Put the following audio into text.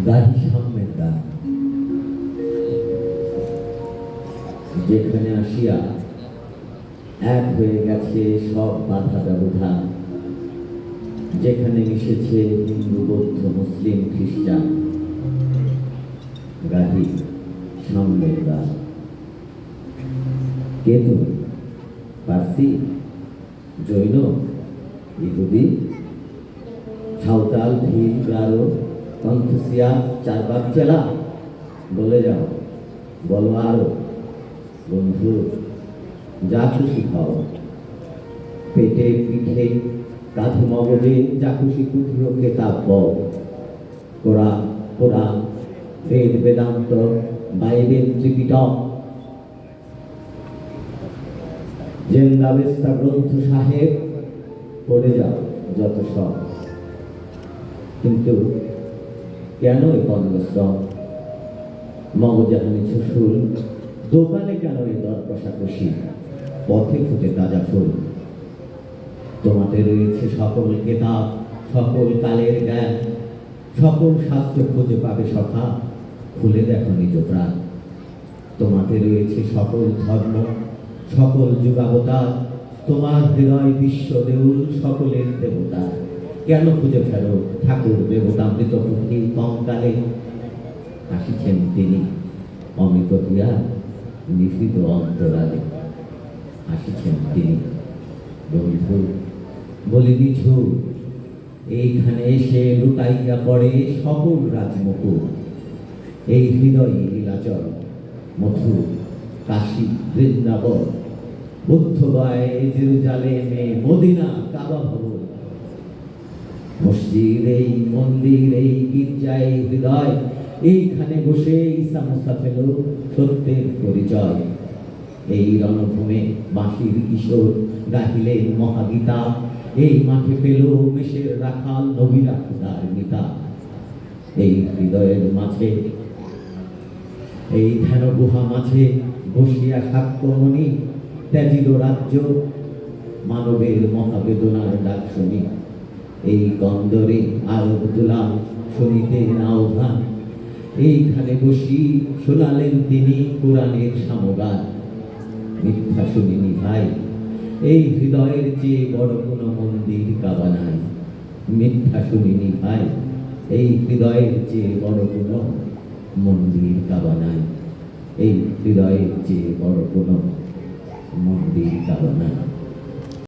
গাহি সাম্যের গান, যেখানে আসিয়া এক হয়ে গেছে সব বাধা ব্যবধান, যেখানে মিশেছে হিন্দু বৌদ্ধ মুসলিম খ্রিস্টান। গাহি সাম্যের গান। কে তুমি? পার্সি, জৈন, ইহুদি, সাঁওতাল, ভিল, গারো, কনফুসিয়াস, চারবাক চেলা? বলে যাও, বলো আরো। বন্ধু, যা খুশি খাও, পেটে পিঠে কাঁধে মগজে যা খুশি কুঠিও কেতাব বও। কোরআন, কোরআন, বেদ বেদান্ত, বাইবেল, ত্রিপিটক, জেন্দাবেস্তা গ্রন্থ সাহেব, পড়ে যাও যত সব। কিন্তু কেন এ পদ্মশ্রম? মগজাহানি ছুসুল, দোকানে কেন এ দর কষাকষি? পথে ফুটে তাজা ফুল। তোমাতে রয়েছে সকল কেতাব, সকল কালের জ্ঞান, সকল শাস্ত্র খুঁজে পাবে সখা, খুলে দেখো নিজ প্রাণ। তোমাতে রয়েছে সকল ধর্ম, সকল যুগাবতার, তোমার হৃদয় বিশ্ব দেউল, সকলের দেবতা। কেন খুঁজে ফেরো ঠাকুর দেবতা মৃত পুঁথি কঙ্কালে? আসিছেন তিনি অমৃত দিয়া নিভৃত অন্তরালে। আসিছেন তিনি। বন্ধু, বলি নিঝু, এইখানে এসে লুটাইয়া পড়ে সকল রাজমুকুট। এই হৃদয়ে নীলাচল, মধু, কাশী, বৃন্দাবন, বুদ্ধগয়, জেরুজালেমে, মদিনা, কাবা ভবন, মসজিদ, এই মন্দির, এই গির্জা, এই হৃদয়, এইখানে বসে ঈসা মুসা পেল সত্যের পরিচয়। এই রণভূমে বাঁশির কিশোর গাহিলেন মহাগীতা, এই মাঠে পেল মেষের রাখাল নবীরা খুদার গীতা। এই হৃদয়ের মাঝে, এই ধ্যান গুহা মাঝে বসিয়া সাক্ষ্যমণি ত্যাজিল রাজ্য, মানবের মহাবেদনার ডাক শুনি। এই কন্দরে আরব দুলাল শুনিতে আহ্বান, এইখানে বসি শোনালেন তিনি কোরআনের সামগান। মিথ্যা শুনিনি ভাই, এই হৃদয়ের চেয়ে বড় কোনো মন্দির কাবা নাই। মিথ্যা শুনিনি ভাই, এই হৃদয়ের চেয়ে বড় কোনো মন্দির কাবা নাই। এই হৃদয়ের চেয়ে বড় কোনো মন্দির কাবা নাই।